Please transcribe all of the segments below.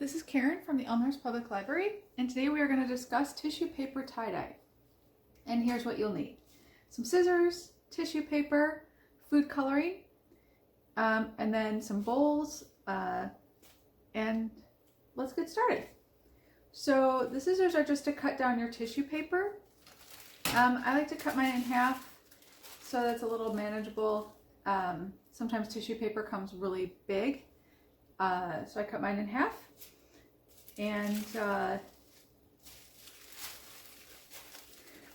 This is Karen from the Elmhurst Public Library, and today we are going to discuss tissue paper tie-dye. And here's what you'll need. Some scissors, tissue paper, food coloring, and then some bowls, and let's get started. So the scissors are just to cut down your tissue paper. I like to cut mine in half so that's a little manageable. Sometimes tissue paper comes really big, so I cut mine in half. And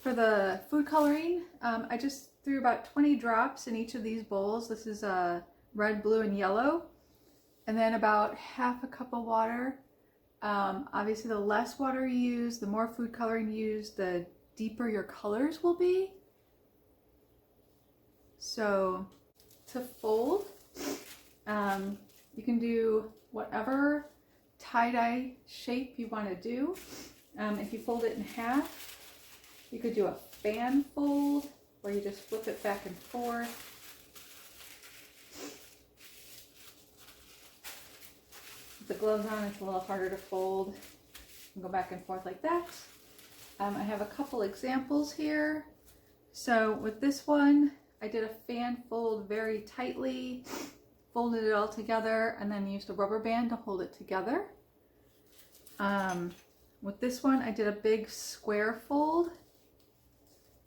for the food coloring, I just threw about 20 drops in each of these bowls. This is red, blue, and yellow. And then about half a cup of water. Obviously, the less water you use, the more food coloring you use, the deeper your colors will be. So to fold, you can do whatever tie-dye shape you want to do. If you fold it in half, you could do a fan fold where you just flip it back and forth. With the gloves on, it's a little harder to fold. You can go back and forth like that. I have a couple examples here. So with this one, I did a fan fold very tightly, folded it all together, and then used a rubber band to hold it together. With this one, I did a big square fold,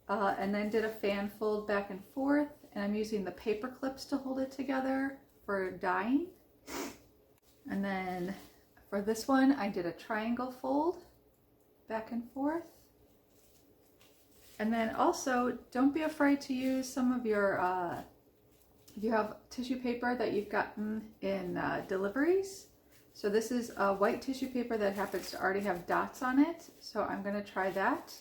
and then did a fan fold back and forth, and I'm using the paper clips to hold it together for dyeing. And then for this one, I did a triangle fold back and forth. And then also, don't be afraid to use some of your, if you have tissue paper that you've gotten in deliveries. So this is a white tissue paper that happens to already have dots on it. So I'm going to try that.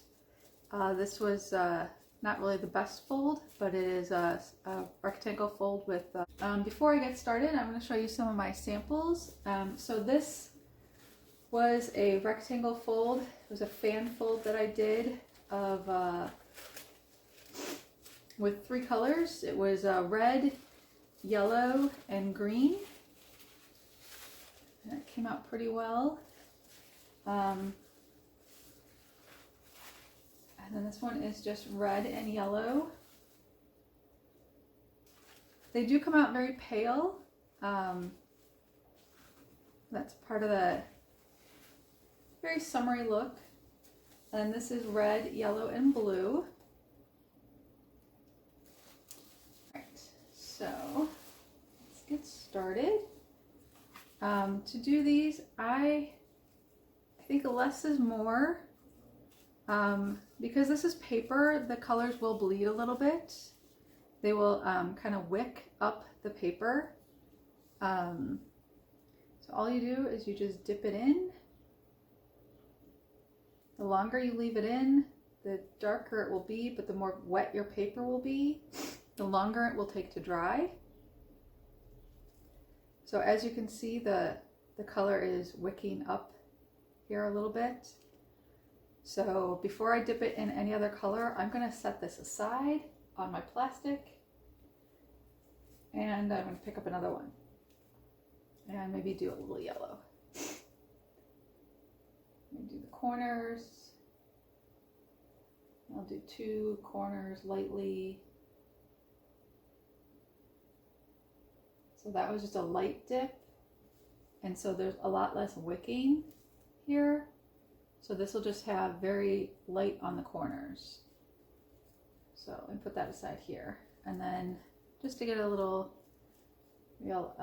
This was not really the best fold, but it is a rectangle fold with... before I get started, I'm going to show you some of my samples. So this was a rectangle fold. It was a fan fold that I did of with 3 colors. It was red, yellow, and green. And it came out pretty well. And then this one is just red and yellow. They do come out very pale. That's part of the very summery look. And this is red, yellow, and blue. Alright, so let's get started. To do these, I think less is more. Because this is paper, the colors will bleed a little bit. They will kind of wick up the paper. So all you do is you just dip it in. The longer you leave it in, the darker it will be, but the more wet your paper will be, the longer it will take to dry. So as you can see, the color is wicking up here a little bit. So before I dip it in any other color, I'm going to set this aside on my plastic, and I'm going to pick up another one and maybe do a little yellow. Do the corners. I'll do 2 corners lightly. So that was just a light dip, and so there's a lot less wicking here. So this will just have very light on the corners. So let me put that aside here, and then just to get a little, maybe I'll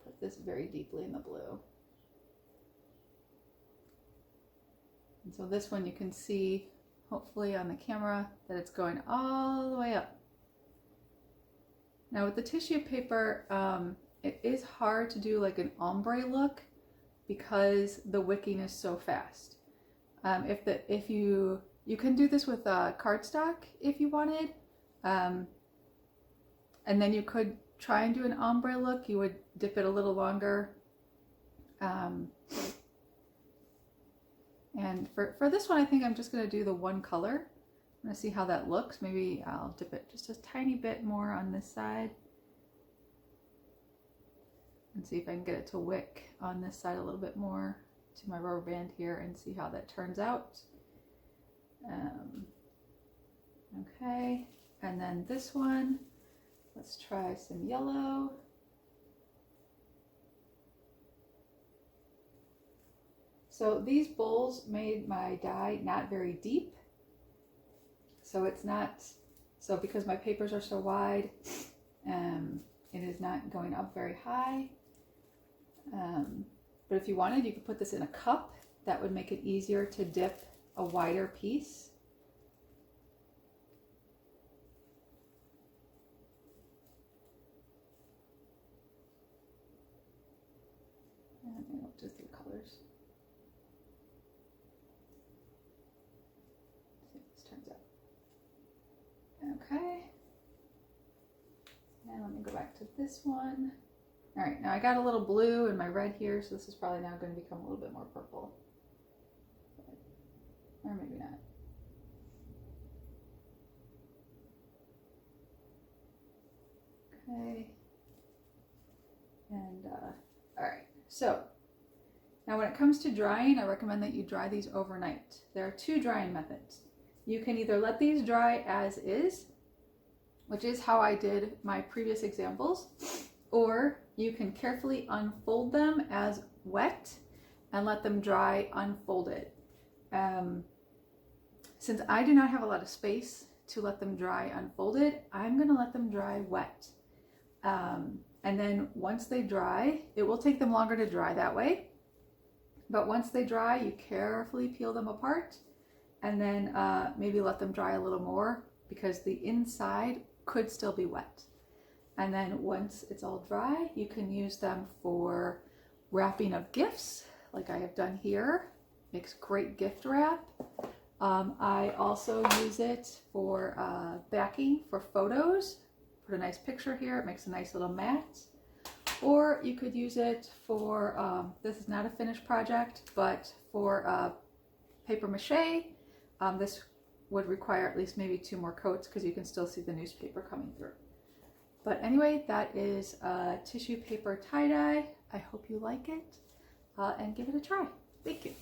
put this very deeply in the blue. And so this one you can see, hopefully on the camera, that it's going all the way up. Now with the tissue paper, it is hard to do like an ombre look because the wicking is so fast. If you can do this with cardstock if you wanted, and then you could try and do an ombre look. You would dip it a little longer. And for this one, I think I'm just going to do the one color. I'm going to see how that looks. Maybe I'll dip it just a tiny bit more on this side. and see if I can get it to wick on this side a little bit more to my rubber band here and see how that turns out. Okay, and then this one, let's try some yellow. So these bowls made my die not very deep. So it's not, so because my papers are so wide, it is not going up very high. But if you wanted, you could put this in a cup. That would make it easier to dip a wider piece. And I'll just do colors. See how this turns out. Okay. Now let me go back to this one. All right, now I got a little blue and my red here, so this is probably now going to become a little bit more purple. Or maybe not. Okay. And, all right, so now when it comes to drying, I recommend that you dry these overnight. There are two drying methods. You can either let these dry as is, which is how I did my previous examples, or you can carefully unfold them as wet and let them dry unfolded. Since I do not have a lot of space to let them dry unfolded, I'm going to let them dry wet. And then once they dry, it will take them longer to dry that way. But once they dry, you carefully peel them apart and then maybe let them dry a little more because the inside could still be wet. And then once it's all dry, you can use them for wrapping of gifts, like I have done here. Makes great gift wrap. I also use it for backing for photos. Put a nice picture here. It makes a nice little mat. Or you could use it for, this is not a finished project, but for paper mache. This would require at least maybe 2 more coats because you can still see the newspaper coming through. But anyway, that is tissue paper tie-dye. I hope you like it and give it a try. Thank you.